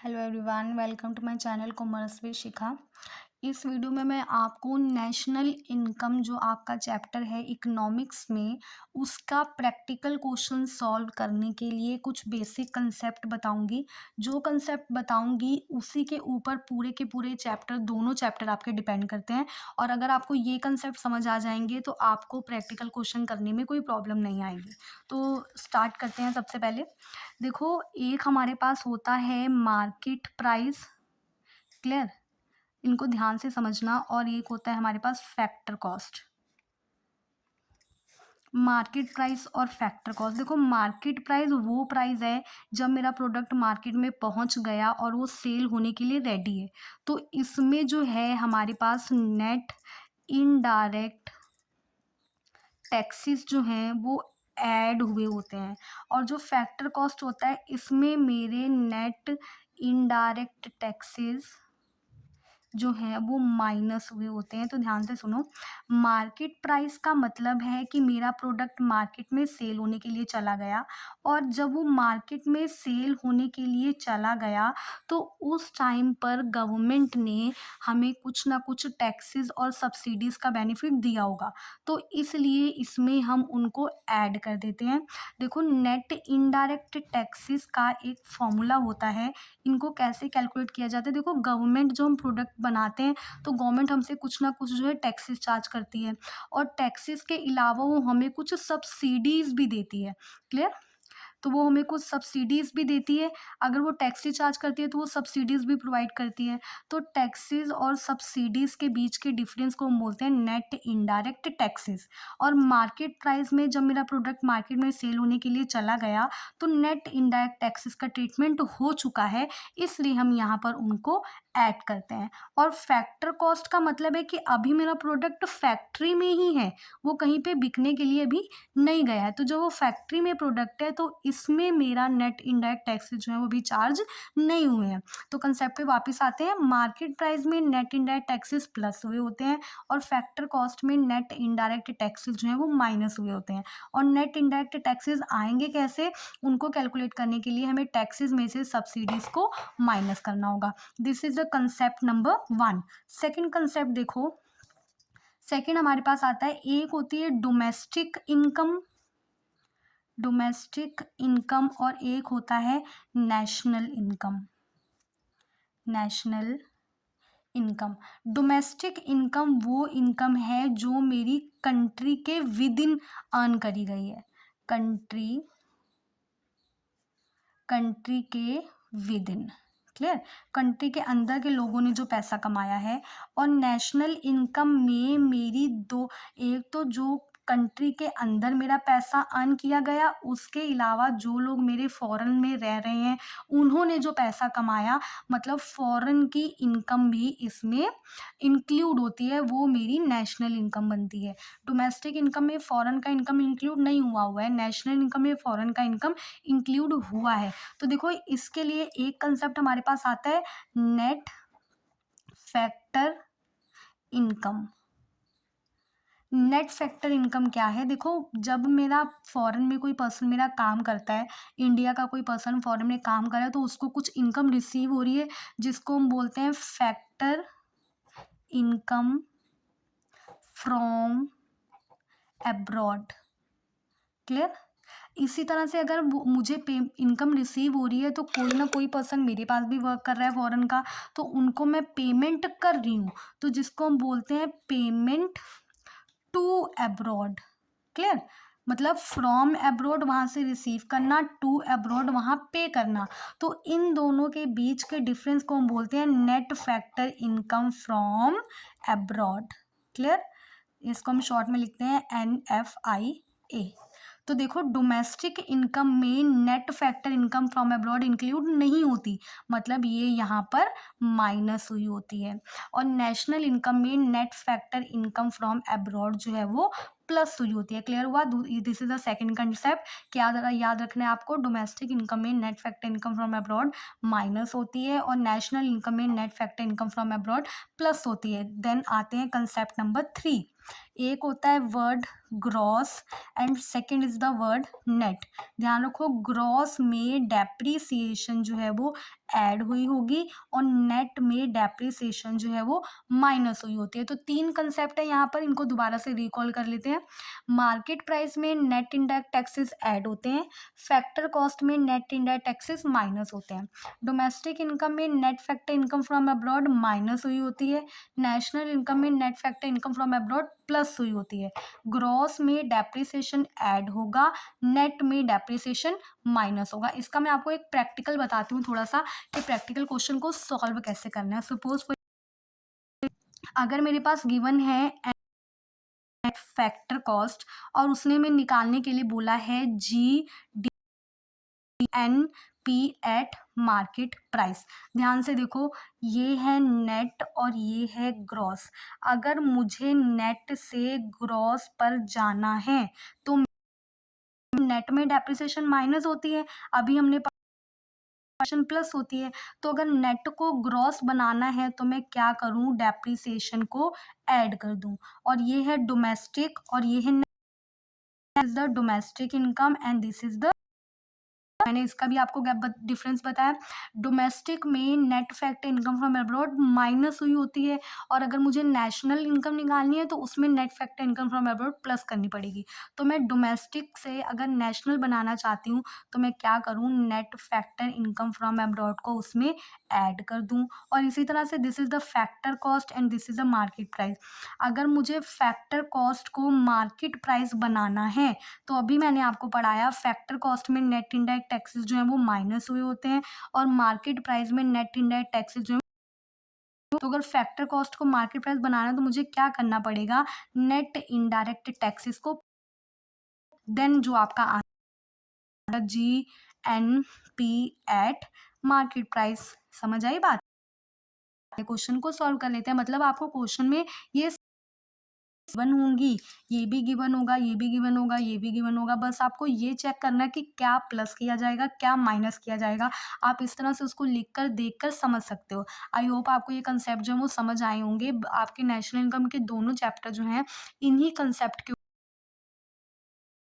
Hello everyone, welcome to my channel commerce with Shikha. इस video में मैं आपको नेशनल इनकम जो आपका चैप्टर है इकोनॉमिक्स में उसका प्रैक्टिकल क्वेश्चन सॉल्व करने के लिए कुछ बेसिक कंसेप्ट बताऊंगी। जो कंसेप्ट बताऊंगी उसी के ऊपर पूरे के पूरे चैप्टर दोनों चैप्टर आपके डिपेंड करते हैं। और अगर आपको ये कंसेप्ट समझ आ जाएंगे तो आपको प्रैक्टिकल क्वेश्चन करने में कोई प्रॉब्लम नहीं आएगी। तो स्टार्ट करते हैं। सबसे पहले देखो, एक हमारे पास होता है मार्केट प्राइस। क्लियर? इनको ध्यान से समझना। और एक होता है हमारे पास फैक्टर कॉस्ट। मार्केट प्राइस और फैक्टर कॉस्ट। देखो, मार्केट प्राइस वो प्राइस है जब मेरा प्रोडक्ट मार्केट में पहुंच गया और वो सेल होने के लिए रेडी है। तो इसमें जो है हमारे पास नेट इनडायरेक्ट टैक्सेस जो हैं वो ऐड हुए होते हैं। और जो फैक्टर कॉस्ट होता है इसमें मेरे नेट इनडायरेक्ट टैक्सेस जो है वो माइनस हुए होते हैं। तो ध्यान से सुनो, मार्केट प्राइस का मतलब है कि मेरा प्रोडक्ट मार्केट में सेल होने के लिए चला गया। और जब वो मार्केट में सेल होने के लिए चला गया तो उस टाइम पर गवर्नमेंट ने हमें कुछ ना कुछ टैक्सेस और सब्सिडीज़ का बेनिफिट दिया होगा। तो इसलिए इसमें हम उनको ऐड कर देते हैं। देखो, नेट इनडायरेक्ट टैक्सेस का एक फॉर्मूला होता है। इनको कैसे कैलकुलेट किया जाता है? देखो, गवर्नमेंट जो हम प्रोडक्ट बनाते हैं तो गवर्नमेंट हमसे कुछ ना कुछ जो है टैक्सेस चार्ज करती है। और टैक्सेस के अलावा वो हमें कुछ सब्सिडीज भी देती है। क्लियर? तो वो हमें कुछ सब्सिडीज़ भी देती है। अगर वो टैक्सेस चार्ज करती है तो वो सब्सिडीज़ भी प्रोवाइड करती है। तो टैक्सेस और सब्सिडीज़ के बीच के डिफरेंस को हम बोलते हैं नेट इनडायरेक्ट टैक्सेस। और मार्केट प्राइस में जब मेरा प्रोडक्ट मार्केट में सेल होने के लिए चला गया तो नेट इनडायरेक्ट टैक्सेस का ट्रीटमेंट हो चुका है, इसलिए हम यहाँ पर उनको ऐड करते हैं। और फैक्टर कॉस्ट का मतलब है कि अभी मेरा प्रोडक्ट फैक्ट्री में ही है, वो कहीं पे बिकने के लिए अभी नहीं गया है। तो जो वो फैक्ट्री में प्रोडक्ट है तो इसमें मेरा नेट इनडायरेक्ट टैक्सेस जो है वो भी चार्ज नहीं हुए हैं। तो कंसेप्ट पे वापस आते हैं। मार्केट प्राइस में नेट इनडायरेक्ट टैक्सेस प्लस हुए होते हैं और फैक्टर कॉस्ट में नेट इनडायरेक्ट टैक्सेस जो है वो माइनस हुए होते हैं। और नेट इनडायरेक्ट टैक्सेस आएंगे कैसे? उनको कैलकुलेट करने के लिए हमें टैक्सेस में से सब्सिडीज को माइनस करना होगा। This is the concept number 1। Second concept देखो, सेकेंड हमारे पास आता है, एक होती है डोमेस्टिक इनकम, डोमेस्टिक इनकम, और एक होता है national income, national income. Domestic income वो इनकम है जो मेरी कंट्री के विद इन अर्न करी गई है। कंट्री के विद इन। क्लियर? कंट्री के अंदर के लोगों ने जो पैसा कमाया है। और नेशनल इनकम में मेरी दो, एक तो जो कंट्री के अंदर मेरा पैसा अर्न किया गया, उसके अलावा जो लोग मेरे फॉरेन में रह रहे हैं उन्होंने जो पैसा कमाया, मतलब फॉरेन की इनकम भी इसमें इंक्लूड होती है, वो मेरी नेशनल इनकम बनती है। डोमेस्टिक इनकम में फॉरेन का इनकम इंक्लूड नहीं हुआ है, नेशनल इनकम में फॉरेन का इनकम इंक्लूड हुआ है। तो देखो, इसके लिए एक कंसेप्ट हमारे पास आता है net factor income. Net factor income क्या है? देखो, जब मेरा फॉरेन में कोई पर्सन मेरा काम करता है, इंडिया का कोई पर्सन फॉरेन में काम कर रहा है तो उसको कुछ इनकम रिसीव हो रही है जिसको हम बोलते हैं factor income from abroad. Clear? इसी तरह से अगर मुझे पे इनकम रिसीव हो रही है तो कोई ना कोई पर्सन मेरे पास भी वर्क कर रहा है फॉरेन का, तो उनको मैं पेमेंट कर रही हूँ, तो जिसको हम बोलते हैं पेमेंट टू अब्रॉड। क्लियर? मतलब फ्रॉम अब्रॉड वहाँ से रिसीव करना, टू अब्रॉड वहाँ पे करना। तो इन दोनों के बीच के डिफरेंस को हम बोलते हैं net factor income from abroad. Clear? इसको हम शॉर्ट में लिखते हैं NFIA। तो देखो, डोमेस्टिक इनकम में net factor income from abroad include नहीं होती, मतलब ये यहाँ पर माइनस हुई होती है। और नेशनल इनकम में net factor income from abroad जो है वो प्लस हुई होती है। क्लियर हुआ? This is the second concept. क्या याद रखना है आपको? डोमेस्टिक इनकम में net factor income from abroad minus होती है और नेशनल इनकम में net factor income from abroad plus होती है। देन आते हैं कंसेप्ट नंबर 3। एक होता है word gross and second is the word net. ध्यान रखो, ग्रॉस में डेप्रिसिएशन जो है वो ऐड हुई होगी और नेट में डेप्रिसिएशन जो है वो माइनस हुई होती है। तो तीन कंसेप्ट है यहाँ पर, इनको दोबारा से रिकॉल कर लेते हैं। मार्केट प्राइस में नेट इनडायरेक्ट टैक्सेस ऐड होते हैं, फैक्टर कॉस्ट में नेट इनडायरेक्ट टैक्सेस माइनस होते हैं, डोमेस्टिक इनकम में net factor income from abroad minus हुई होती है, नेशनल इनकम में net factor income from abroad plus हुई होती है, ग्रॉस में डेप्रिसिएशन ऐड होगा, नेट में डेप्रिसिएशन माइनस होगा। इसका मैं आपको एक प्रैक्टिकल बताती हूँ थोड़ा सा कि प्रैक्टिकल क्वेश्चन को सॉल्व कैसे करना है। सपोज अगर मेरे पास गिवन है फैक्टर कॉस्ट और उसने में निकालने के लिए बोला है G D N P at market price. ध्यान से देखो, ये है नेट और ये है ग्रॉस। अगर मुझे नेट से ग्रॉस पर जाना है तो नेट में डेप्रिसिएशन माइनस होती है, अभी हमने प्लस होती है। तो अगर नेट को ग्रॉस बनाना है तो मैं क्या करूं, डेप्रिसिएशन को ऐड कर दूं। और ये है डोमेस्टिक और ये है is the domestic income and this is the, मैंने इसका भी आपको गैप डिफरेंस बताया। डोमेस्टिक में net factor income from abroad minus हुई होती है और अगर मुझे नेशनल इनकम निकालनी है तो उसमें net factor income from abroad plus करनी पड़ेगी। तो मैं डोमेस्टिक से अगर नेशनल बनाना चाहती हूँ तो मैं क्या करूँ, net factor income from abroad को उसमें ऐड कर दूँ। और इसी तरह से this is the factor cost and this is the market price. अगर मुझे फैक्टर कॉस्ट को मार्केट प्राइस बनाना है तो अभी मैंने आपको पढ़ाया, फैक्टर कॉस्ट में नेट इनडायरेक्ट टैक्सेस जो है वो माइनस हुए होते हैं और मार्केट प्राइस में नेट इनडायरेक्ट टैक्सेस जो है। तो अगर फैक्टर कॉस्ट को मार्केट प्राइस बनाना है तो मुझे क्या करना पड़ेगा, नेट इनडायरेक्ट टैक्सेस को, देन जो आपका answer G N P at market price. समझ आई बात? क्वेश्चन को सॉल्व कर लेते हैं, मतलब आपको क्वेश्चन में ये गिवन होंगी, ये भी गिवन होगा, ये भी गिवन होगा, ये भी गिवन होगा, बस आपको ये चेक करना है कि क्या प्लस किया जाएगा, क्या माइनस किया जाएगा। आप इस तरह से उसको लिखकर देखकर समझ सकते हो। आई होप आपको ये कंसेप्ट जो है वो समझ आए होंगे। आपके नेशनल इनकम के दोनों चैप्टर जो हैं इन्हीं कंसेप्ट के